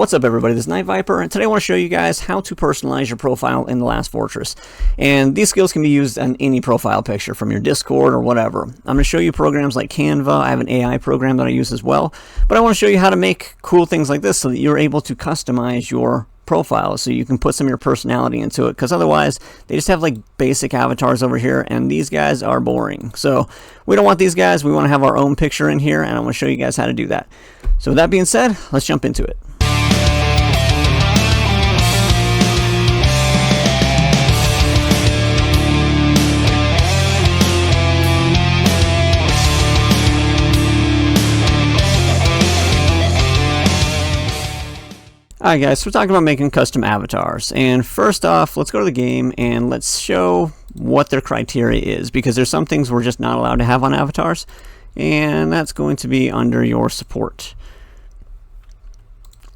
What's up everybody, this is Night Viper, and today I want to show you guys how to personalize your profile in The Last Fortress. And these skills can be used on any profile picture from your Discord or whatever. I'm going to show you programs like Canva. I have an AI program that I use as well, but I want to show you how to make cool things like this so that you're able to customize your profile so you can put some of your personality into it, because otherwise they just have like basic avatars over here and these guys are boring. So we don't want these guys. We want to have our own picture in here, and I want to show you guys how to do that. So with that being said, let's jump into it. Alright guys, so we're talking about making custom avatars, and first off, let's go to the game and let's show what their criteria is, because there's some things we're just not allowed to have on avatars, and that's going to be under your support.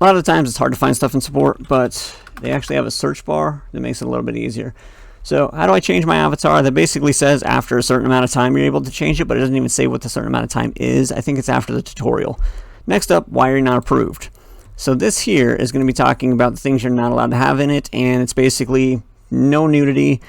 A lot of the times it's hard to find stuff in support, but they actually have a search bar that makes it a little bit easier. So how do I change my avatar? That basically says after a certain amount of time you're able to change it, but it doesn't even say what the certain amount of time is. I think it's after the tutorial. Next up, why are you not approved? So this here is going to be talking about the things you're not allowed to have in it, and it's basically no nudity,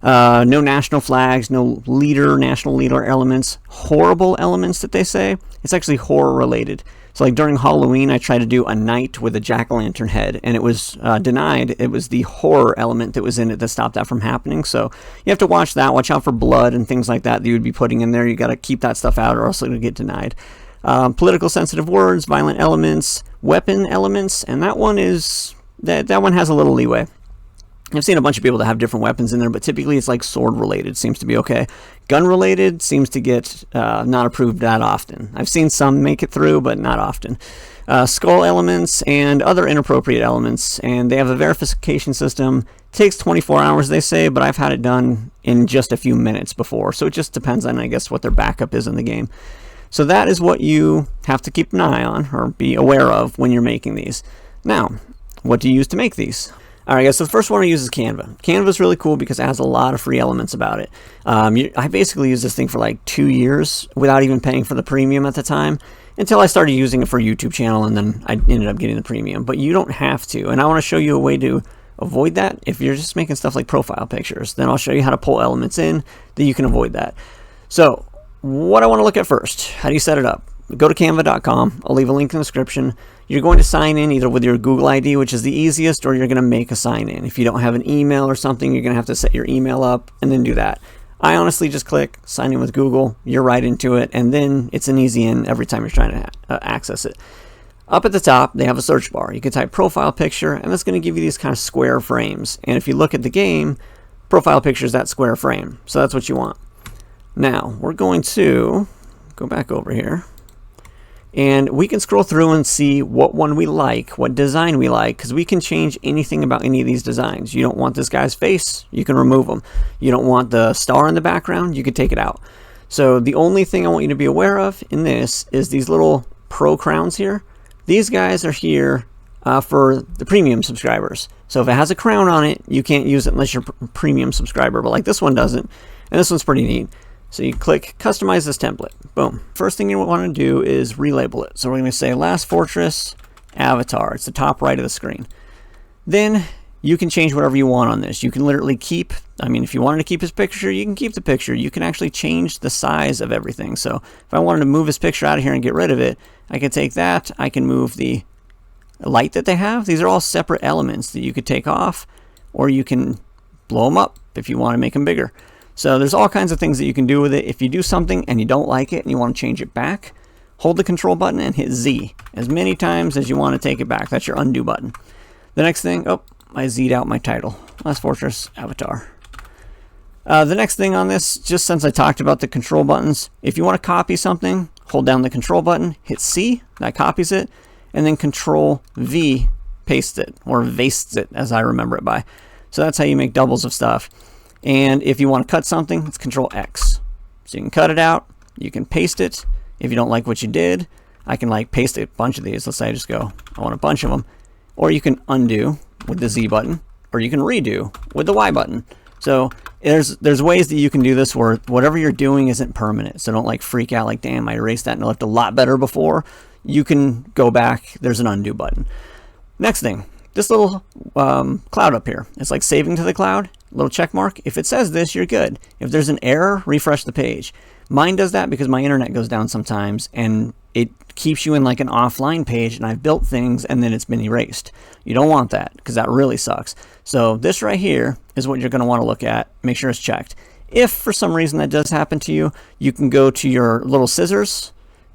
no national flags, no national leader elements, horrible elements that they say. It's actually horror related. So like during Halloween, I tried to do a knight with a jack-o'-lantern head, and it was denied. It was the horror element that was in it that stopped that from happening. So you have to watch that. Watch out for blood and things like that you would be putting in there. You got to keep that stuff out, or else it'll get denied. Political sensitive words, violent elements, weapon elements, and that one is that one has a little leeway. I've seen a bunch of people that have different weapons in there, but typically it's like sword related, seems to be okay. Gun related seems to get not approved that often. I've seen some make it through, but not often. Skull elements and other inappropriate elements, and they have a verification system. It takes 24 hours, they say, but I've had it done in just a few minutes before, so it just depends on, I guess, what their backup is in the game. So that is what you have to keep an eye on or be aware of when you're making these. Now, what do you use to make these? Alright guys, so the first one I use is Canva. Canva is really cool because it has a lot of free elements about it. I basically used this thing for like 2 years without even paying for the premium at the time, until I started using it for a YouTube channel, and then I ended up getting the premium. But you don't have to, and I want to show you a way to avoid that. If you're just making stuff like profile pictures, then I'll show you how to pull elements in that you can avoid that. So what I want to look at first, how do you set it up? Go to canva.com. I'll leave a link in the description. You're going to sign in either with your Google ID, which is the easiest, or you're going to make a sign in. If you don't have an email or something, you're going to have to set your email up and then do that. I honestly just click sign in with Google. You're right into it, and then it's an easy in every time you're trying to access it. Up at the top, they have a search bar. You can type profile picture, and that's going to give you these kind of square frames. And if you look at the game, profile picture is that square frame. So that's what you want. Now, we're going to go back over here, and we can scroll through and see what one we like, what design we like, because we can change anything about any of these designs. You don't want this guy's face, you can remove them. You don't want the star in the background, you can take it out. So the only thing I want you to be aware of in this is these little pro crowns here. These guys are here for the premium subscribers. So if it has a crown on it, you can't use it unless you're a premium subscriber, but like this one doesn't, and this one's pretty neat. So you click customize this template. Boom. First thing you want to do is relabel it. So we're going to say Last Fortress Avatar. It's the top right of the screen. Then you can change whatever you want on this. You can literally keep, if you wanted to keep his picture, you can keep the picture. You can actually change the size of everything. So if I wanted to move his picture out of here and get rid of it, I can take that. I can move the light that they have. These are all separate elements that you could take off, or you can blow them up if you want to make them bigger. So there's all kinds of things that you can do with it. If you do something and you don't like it and you want to change it back, hold the control button and hit Z as many times as you want to take it back. That's your undo button. The next thing, I Z'd out my title, Last Fortress Avatar. The next thing on this, just since I talked about the control buttons, if you want to copy something, hold down the control button, hit C, that copies it, and then control V pastes it, or vastes it as I remember it by. So that's how you make doubles of stuff. And if you want to cut something, it's Control X. So you can cut it out, you can paste it. If you don't like what you did, I can paste a bunch of these. Let's say I just go, I want a bunch of them. Or you can undo with the Z button, or you can redo with the Y button. So there's ways that you can do this where whatever you're doing isn't permanent. So don't freak out damn, I erased that and it looked a lot better before. You can go back, there's an undo button. Next thing, this little cloud up here, it's like saving to the cloud, little check mark. If it says this, you're good. If there's an error, refresh the page. Mine does that because my internet goes down sometimes and it keeps you in like an offline page, and I've built things and then it's been erased. You don't want that because that really sucks. So this right here is what you're going to want to look at. Make sure it's checked. If for some reason that does happen to you, you can go to your little scissors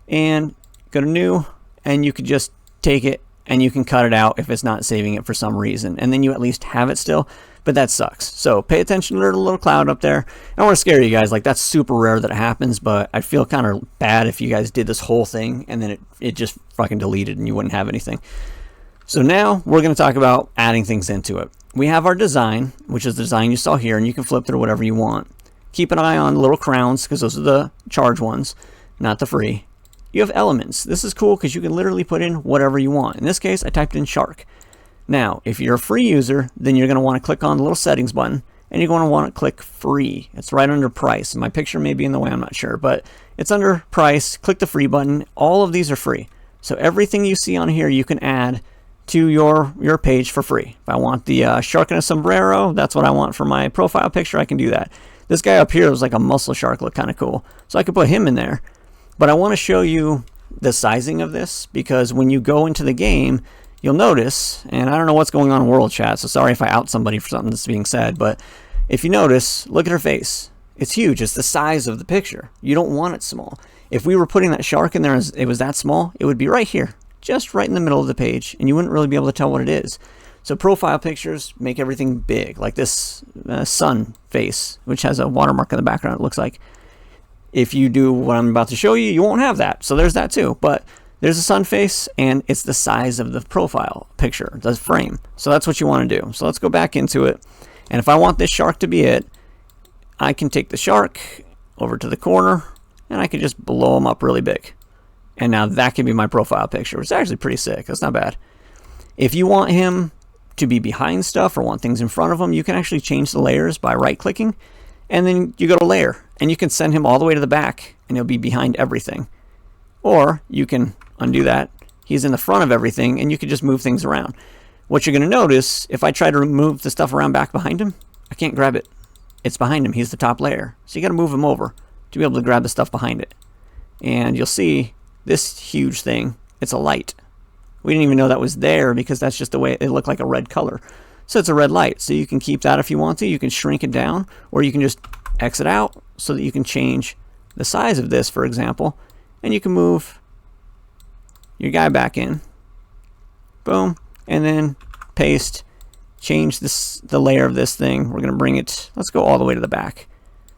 and go to new, and you could just take it and you can cut it out if it's not saving it for some reason, and then you at least have it still. But that sucks. So pay attention to the little cloud up there. I don't want to scare you guys, like that's super rare that it happens, but I feel kind of bad if you guys did this whole thing and then it just fucking deleted and you wouldn't have anything. So now we're going to talk about adding things into it. We have our design, which is the design you saw here, and you can flip through whatever you want. Keep an eye on the little crowns because those are the charge ones, not the free. You have elements. This is cool because you can literally put in whatever you want. In this case, I typed in shark. Now, if you're a free user, then you're going to want to click on the little settings button, and you're going to want to click free. It's right under price. My picture may be in the way, I'm not sure, but it's under price. Click the free button. All of these are free. So everything you see on here, you can add to your page for free. If I want the shark in a sombrero, that's what I want for my profile picture, I can do that. This guy up here was like a muscle shark, look kind of cool. So I could put him in there. But I want to show you the sizing of this, because when you go into the game, you'll notice, and I don't know what's going on in world chat, so sorry if I out somebody for something that's being said, but if you notice, look at her face. It's huge. It's the size of the picture. You don't want it small. If we were putting that shark in there and it was that small, it would be right here, just right in the middle of the page, and you wouldn't really be able to tell what it is. So profile pictures make everything big, like this sun face, which has a watermark in the background, it looks like. If you do what I'm about to show you, you won't have that. So there's that too. But there's a sun face, and it's the size of the profile picture, the frame. So that's what you want to do. So let's go back into it. And if I want this shark to be it, I can take the shark over to the corner, and I can just blow him up really big. And now that can be my profile picture, which is actually pretty sick. That's not bad. If you want him to be behind stuff or want things in front of him, you can actually change the layers by right-clicking. And then you go to layer, and you can send him all the way to the back, and he'll be behind everything. Or you can undo that. He's in the front of everything, and you can just move things around. What you're going to notice, if I try to move the stuff around back behind him, I can't grab it. It's behind him. He's the top layer. So you got to move him over to be able to grab the stuff behind it. And you'll see this huge thing. It's a light. We didn't even know that was there because that's just the way it looked, like a red color. So it's a red light. So you can keep that if you want to. You can shrink it down, or you can just exit out so that you can change the size of this, for example, and you can move your guy back in. Boom. And then paste, change the layer of this thing. We're going to bring it, let's go all the way to the back.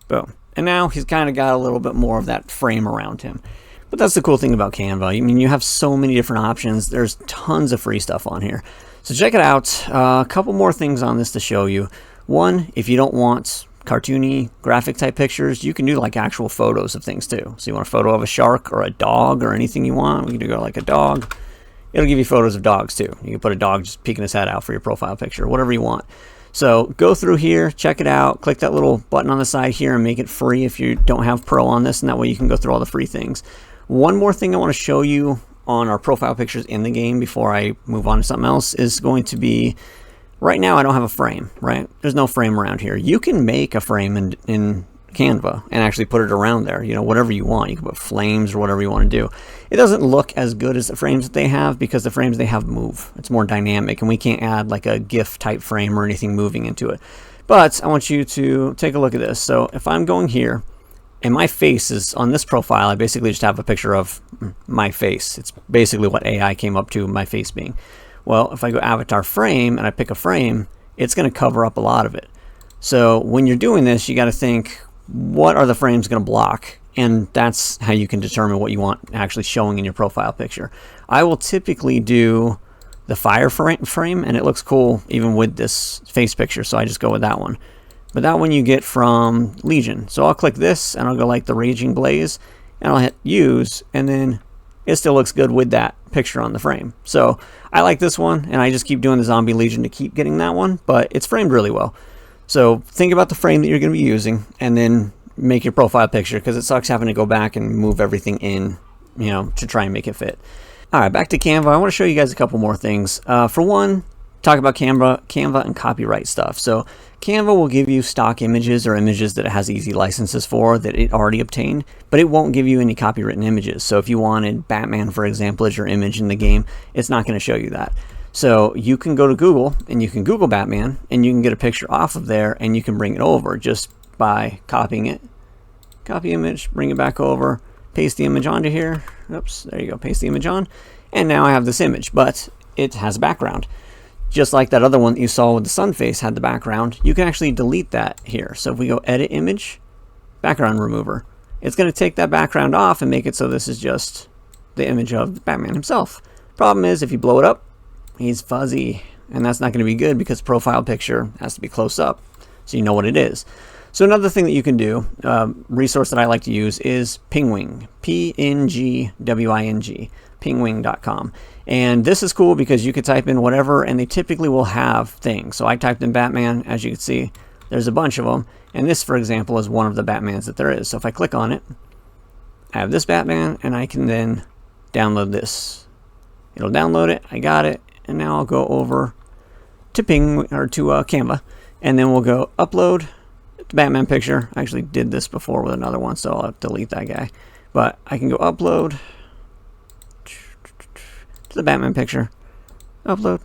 Boom. And now he's kind of got a little bit more of that frame around him. But that's the cool thing about Canva. I mean, you have so many different options. There's tons of free stuff on here. So check it out. A couple more things on this to show you. One, if you don't want cartoony graphic type pictures, you can do like actual photos of things too. So you want a photo of a shark or a dog or anything you want. We can go like a dog. It'll give you photos of dogs too. You can put a dog just peeking his head out for your profile picture, whatever you want. So go through here, check it out, click that little button on the side here and make it free if you don't have Pro on this, and that way you can go through all the free things. One more thing I want to show you on our profile pictures in the game before I move on to something else is going to be, right now I don't have a frame, right? There's no frame around here. You can make a frame in Canva and actually put it around there, you know, whatever you want. You can put flames or whatever you want to do. It doesn't look as good as the frames that they have because the frames they have move. It's more dynamic, and we can't add like a GIF type frame or anything moving into it. But I want you to take a look at this. So if I'm going here, and my face is on this profile, I basically just have a picture of my face. It's basically what AI came up to, my face being. Well, if I go avatar frame and I pick a frame, it's going to cover up a lot of it. So when you're doing this, you got to think, what are the frames going to block? And that's how you can determine what you want actually showing in your profile picture. I will typically do the fire frame, and it looks cool even with this face picture, so I just go with that one. But that one you get from Legion. So I'll click this and I'll go like the Raging Blaze and I'll hit use, and then it still looks good with that picture on the frame. So I like this one, and I just keep doing the Zombie Legion to keep getting that one, but it's framed really well. So think about the frame that you're going to be using and then make your profile picture, because it sucks having to go back and move everything in, you know, to try and make it fit. All right, back to Canva. I want to show you guys a couple more things. For one, talk about Canva and copyright stuff. So Canva will give you stock images or images that it has easy licenses for that it already obtained, but it won't give you any copywritten images. So if you wanted Batman, for example, as your image in the game, it's not going to show you that. So you can go to Google and you can Google Batman and you can get a picture off of there and you can bring it over just by copying it. Copy image, bring it back over, paste the image onto here. Oops, there you go, paste the image on. And now I have this image, but it has a background. Just like that other one that you saw with the sun face had the background, you can actually delete that here. So if we go edit image, background remover, it's going to take that background off and make it so this is just the image of Batman himself. Problem is, if you blow it up, he's fuzzy, and that's not going to be good because profile picture has to be close up so you know what it is. So another thing that you can do, resource that I like to use is pngwing, pngwing, pngwing.com. And this is cool because you could type in whatever and they typically will have things. So I typed in Batman, as you can see, there's a bunch of them. And this, for example, is one of the Batmans that there is. So if I click on it, I have this Batman and I can then download this. It'll download it, I got it, and now I'll go over to Canva, and then we'll go upload the Batman picture. I actually did this before with another one, so I'll delete that guy. But I can go upload to the Batman picture, upload,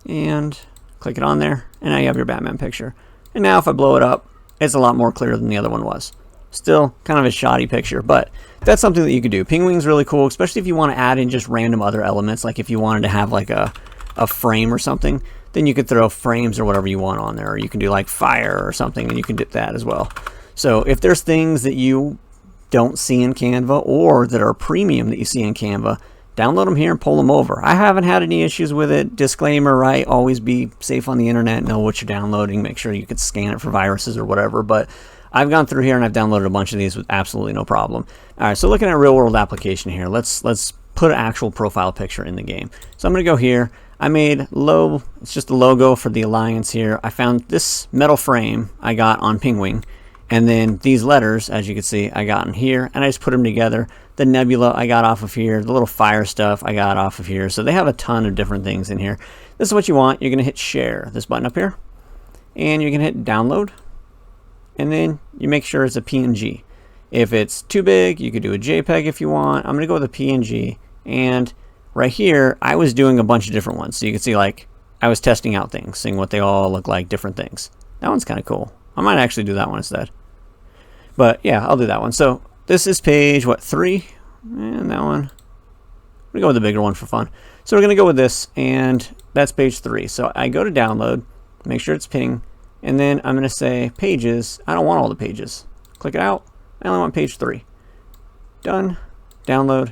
and click it on there, and now you have your Batman picture. And now if I blow it up, it's a lot more clear than the other one was. Still kind of a shoddy picture, but that's something that you could do. Pngwing's really cool, especially if you want to add in just random other elements. Like if you wanted to have like a frame or something, then you could throw frames or whatever you want on there. Or you can do like fire or something, and you can dip that as well. So if there's things that you don't see in Canva or that are premium that you see in Canva, download them here and pull them over. I haven't had any issues with it. Disclaimer, right? Always be safe on the internet. Know what you're downloading. Make sure you can scan it for viruses or whatever. But I've gone through here and I've downloaded a bunch of these with absolutely no problem. All right, so looking at a real world application here, let's put an actual profile picture in the game. So I'm going to go here. I made it's just a logo for the Alliance here. I found this metal frame I got on Pngwing, and then these letters, as you can see, I got in here, and I just put them together. The nebula I got off of here, the little fire stuff I got off of here. So they have a ton of different things in here. This is what you want. You're going to hit share, this button up here, and you're going to hit download. And then you make sure it's a PNG. If it's too big, you could do a JPEG if you want. I'm going to go with a PNG. And right here, I was doing a bunch of different ones. So you can see, like, I was testing out things, seeing what they all look like, different things. That one's kind of cool. I might actually do that one instead. But yeah, I'll do that one. So this is page, 3? And that one. I'm going to go with the bigger one for fun. So we're going to go with this, and that's page 3. So I go to download, make sure it's ping. And then I'm going to say pages. I don't want all the pages. Click it out. I only want page 3. Done. Download.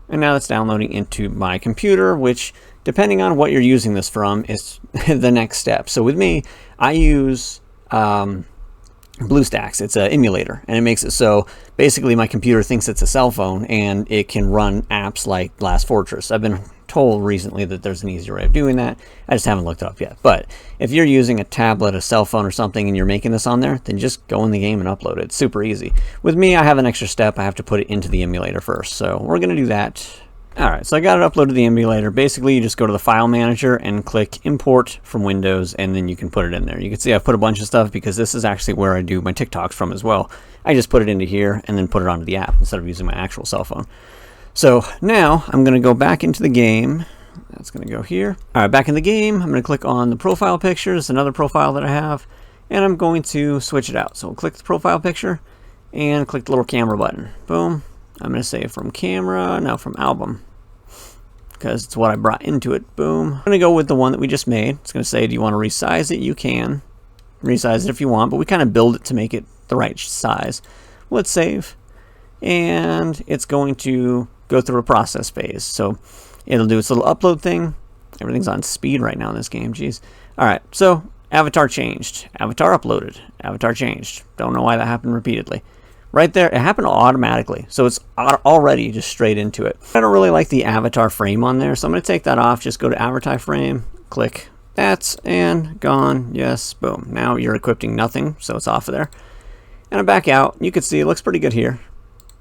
And now it's downloading into my computer, which, depending on what you're using this from, is the next step. So with me, I use BlueStacks. It's an emulator, and it makes it so basically my computer thinks it's a cell phone, and it can run apps like Blast Fortress. I've been told recently that there's an easier way of doing that. I just haven't looked it up yet. But if you're using a tablet, a cell phone, or something, and you're making this on there, then just go in the game and upload it. It's super easy. With me, I have an extra step. I have to put it into the emulator first. So we're going to do that. All right, so I got it uploaded to the emulator. Basically, you just go to the file manager and click import from Windows, and then you can put it in there. You can see I've put a bunch of stuff because this is actually where I do my TikToks from as well. I just put it into here and then put it onto the app instead of using my actual cell phone. So now I'm going to go back into the game. That's going to go here. All right, back in the game, I'm going to click on the profile picture. It's another profile that I have, and I'm going to switch it out. So we'll click the profile picture and click the little camera button. Boom. I'm going to say from camera, no, from album, because it's what I brought into it. Boom. I'm going to go with the one that we just made. It's going to say, do you want to resize it? You can resize it if you want, but we kind of build it to make it the right size. Let's save, and it's going to go through a process phase. So it'll do its little upload thing. Everything's on speed right now in this game. Jeez. All right, so avatar changed. Avatar uploaded. Avatar changed. Don't know why that happened repeatedly. Right there, it happened automatically. So it's already just straight into it. I don't really like the avatar frame on there, so I'm going to take that off. Just go to avatar frame, click that, and gone. Yes, boom. Now you're equipping nothing, so it's off of there. And I'm back out. You can see it looks pretty good here.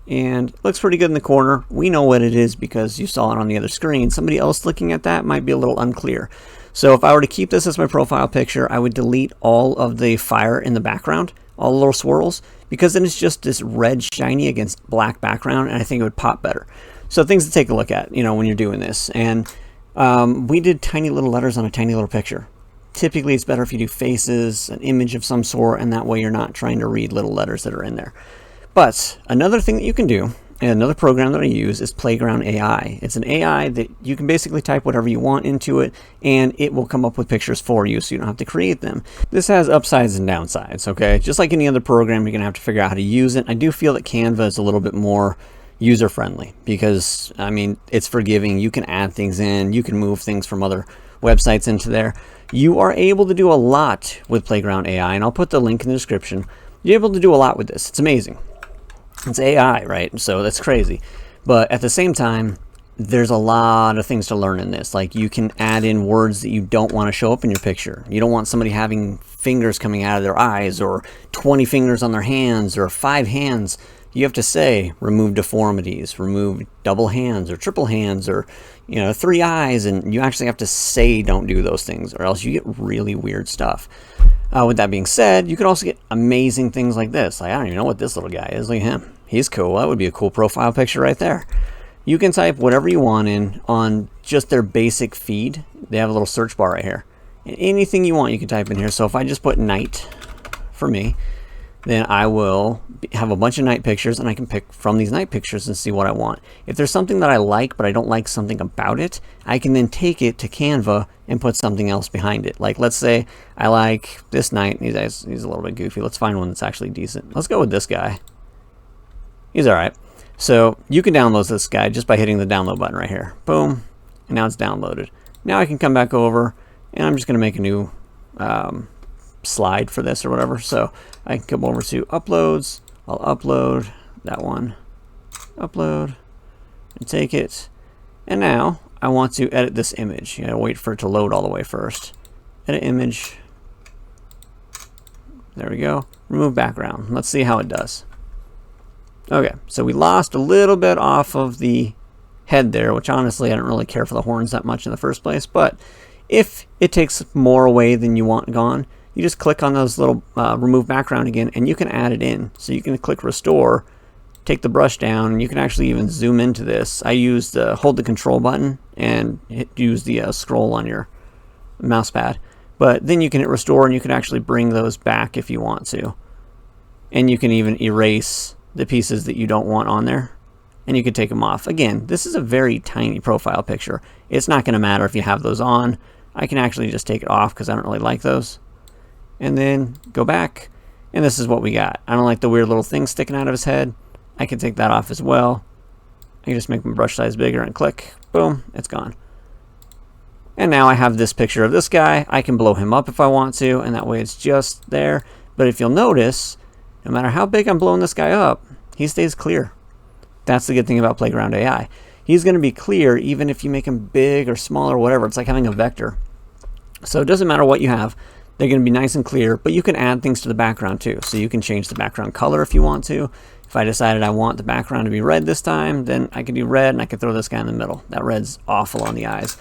and it looks pretty good in the corner. We know what it is because you saw it on the other screen. Somebody else looking at that might be a little unclear. So if I were to keep this as my profile picture, I would delete all of the fire in the background, all the little swirls, because then it's just this red shiny against black background, and I think it would pop better. So things to take a look at, when you're doing this. And we did tiny little letters on a tiny little picture. Typically, it's better if you do faces, an image of some sort, and that way you're not trying to read little letters that are in there. But another thing that you can do, and another program that I use, is Playground AI. It's an AI that you can basically type whatever you want into it, and it will come up with pictures for you, so you don't have to create them. This has upsides and downsides, okay? Just like any other program, you're going to have to figure out how to use it. I do feel that Canva is a little bit more user-friendly because, it's forgiving. You can add things in. You can move things from other websites into there. You are able to do a lot with Playground AI, and I'll put the link in the description. You're able to do a lot with this. It's amazing. It's AI, right? So that's crazy. But at the same time, there's a lot of things to learn in this. Like, you can add in words that you don't want to show up in your picture. You don't want somebody having fingers coming out of their eyes, or 20 fingers on their hands, or 5 hands. You have to say, remove deformities, remove double hands or triple hands, or 3 eyes, and you actually have to say don't do those things, or else you get really weird stuff. With that being said, you could also get amazing things like this. Like, I don't even know what this little guy is. Look at him. He's cool. That would be a cool profile picture right there. You can type whatever you want in on just their basic feed. They have a little search bar right here. And anything you want you can type in here. So if I just put night for me, then I will have a bunch of night pictures, and I can pick from these night pictures and see what I want. If there's something that I like, but I don't like something about it, I can then take it to Canva and put something else behind it. Like, let's say I like this night. He's a little bit goofy. Let's find one that's actually decent. Let's go with this guy. He's all right. So you can download this guy just by hitting the download button right here. Boom. And now it's downloaded. Now I can come back over, and I'm just going to make a new slide for this or whatever. So I can come over to uploads. I'll upload that one, upload, and take it. And now I want to edit this image. You gotta wait for it to load all the way first. Edit image. There we go. Remove background. Let's see how it does. Okay, so we lost a little bit off of the head there, which honestly I don't really care for the horns that much in the first place. But if it takes more away than you want gone, you just click on those little remove background again, and you can add it in. So you can click restore, take the brush down, and you can actually even zoom into this. I use hold the control button and use the scroll on your mouse pad. But then you can hit restore, and you can actually bring those back if you want to. And you can even erase the pieces that you don't want on there, and you can take them off. Again, this is a very tiny profile picture. It's not going to matter if you have those on. I can actually just take it off because I don't really like those. And then go back, and this is what we got. I don't like the weird little thing sticking out of his head. I can take that off as well. I can just make my brush size bigger and click. Boom, it's gone. And now I have this picture of this guy. I can blow him up if I want to, and that way it's just there. But if you'll notice, no matter how big I'm blowing this guy up, he stays clear. That's the good thing about Playground AI. He's going to be clear even if you make him big or small or whatever. It's like having a vector. So it doesn't matter what you have. They're going to be nice and clear, but you can add things to the background too. So you can change the background color if you want to. If I decided I want the background to be red this time, then I could do red, and I could throw this guy in the middle. That red's awful on the eyes.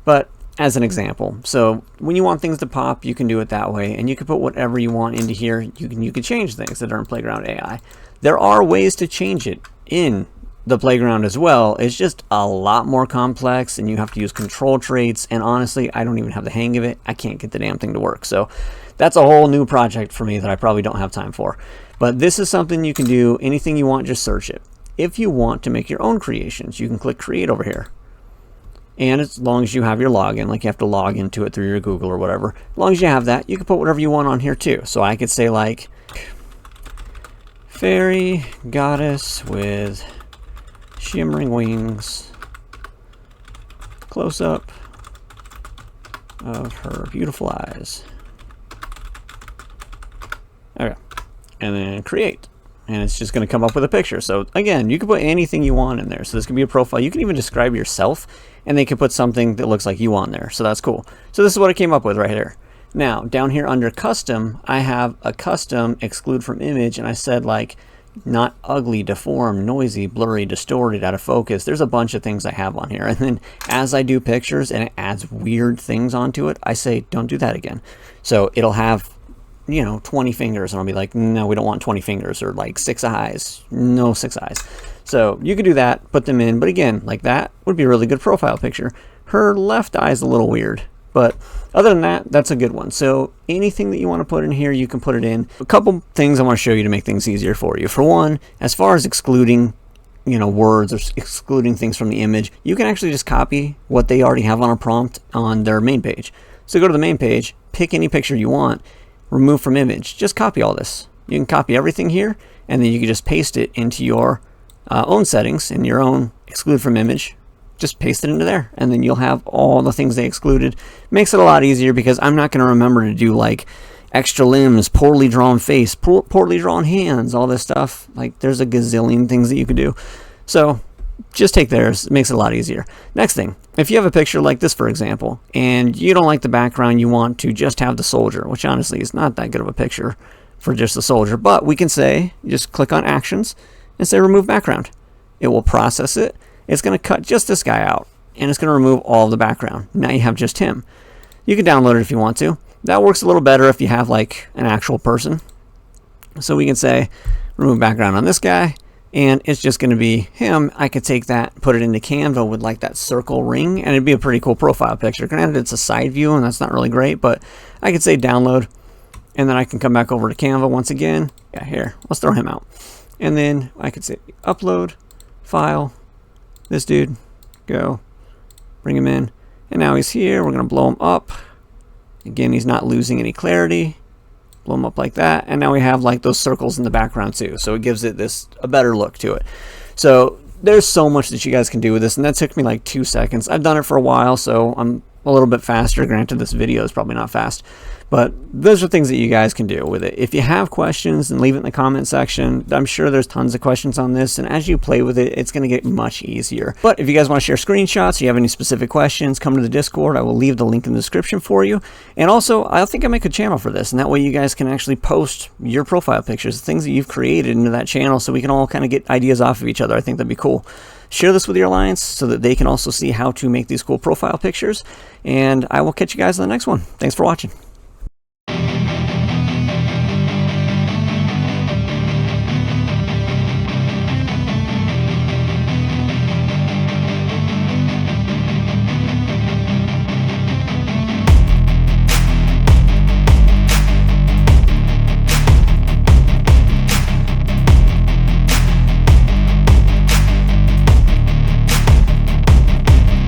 But as an example, so when you want things to pop, you can do it that way, and you can put whatever you want into here. You can change things that are in Playground AI. There are ways to change it in the Playground as well. It's just a lot more complex, and you have to use control traits, and honestly, I don't even have the hang of it. I can't get the damn thing to work. So that's a whole new project for me that I probably don't have time for. But this is something you can do. Anything you want, just search it. If you want to make your own creations, you can click create over here. And as long as you have your login, like you have to log into it through your Google or whatever, as long as you have that, you can put whatever you want on here too. So I could say like fairy goddess with shimmering wings, close up of her beautiful eyes. Okay, and then create, and it's just going to come up with a picture. So again, you can put anything you want in there. So this could be a profile. You can even describe yourself, and they can put something that looks like you on there. So that's cool. So this is what I came up with right here. Now down here under custom, I have a custom exclude from image, and I said like not ugly, deformed, noisy, blurry, distorted, out of focus. There's a bunch of things I have on here. And then as I do pictures and it adds weird things onto it, I say, don't do that again. So it'll have, you know, 20 fingers, and I'll be like, no, we don't want 20 fingers, or like 6 eyes, no 6 eyes. So you could do that, put them in, but again, like that would be a really good profile picture. Her left eye is a little weird, but other than that, that's a good one. So anything that you want to put in here, you can put it in. A couple things I want to show you to make things easier for you. For one, as far as excluding, you know, words or excluding things from the image, you can actually just copy what they already have on a prompt on their main page. So go to the main page, pick any picture you want, remove from image, just copy all this. You can copy everything here, and then you can just paste it into your own settings in your own exclude from image. Just paste it into there, and then you'll have all the things they excluded. Makes it a lot easier because I'm not going to remember to do like extra limbs, poorly drawn face, poorly drawn hands, all this stuff. Like there's a gazillion things that you could do. So just take theirs. It makes it a lot easier. Next thing, if you have a picture like this, for example, and you don't like the background, you want to just have the soldier, which honestly is not that good of a picture for just the soldier, but we can say, just click on actions and say remove background. It will process it. It's going to cut just this guy out, and it's going to remove all the background. Now you have just him. You can download it if you want to. That works a little better if you have like an actual person. So we can say remove background on this guy, and it's just going to be him. I could take that, put it into Canva with like that circle ring, and it'd be a pretty cool profile picture. Granted, it's a side view, and that's not really great, but I could say download, and then I can come back over to Canva once again. Yeah, here, let's throw him out. And then I could say upload, file, this dude, go, bring him in, and now he's here. We're going to blow him up. Again, he's not losing any clarity. Blow him up like that, and now we have like those circles in the background too, so it gives it a better look to it. So there's so much that you guys can do with this, and that took me like 2 seconds. I've done it for a while, so I'm a little bit faster. Granted, this video is probably not fast, but those are things that you guys can do with it. If you have questions, then leave it in the comment section. I'm sure there's tons of questions on this, and as you play with it, it's going to get much easier. But if you guys want to share screenshots, or you have any specific questions, come to the Discord. I will leave the link in the description for you. And also, I think I make a channel for this, and that way you guys can actually post your profile pictures, the things that you've created into that channel, so we can all kind of get ideas off of each other. I think that'd be cool. Share this with your alliance so that they can also see how to make these cool profile pictures. And I will catch you guys in the next one. Thanks for watching.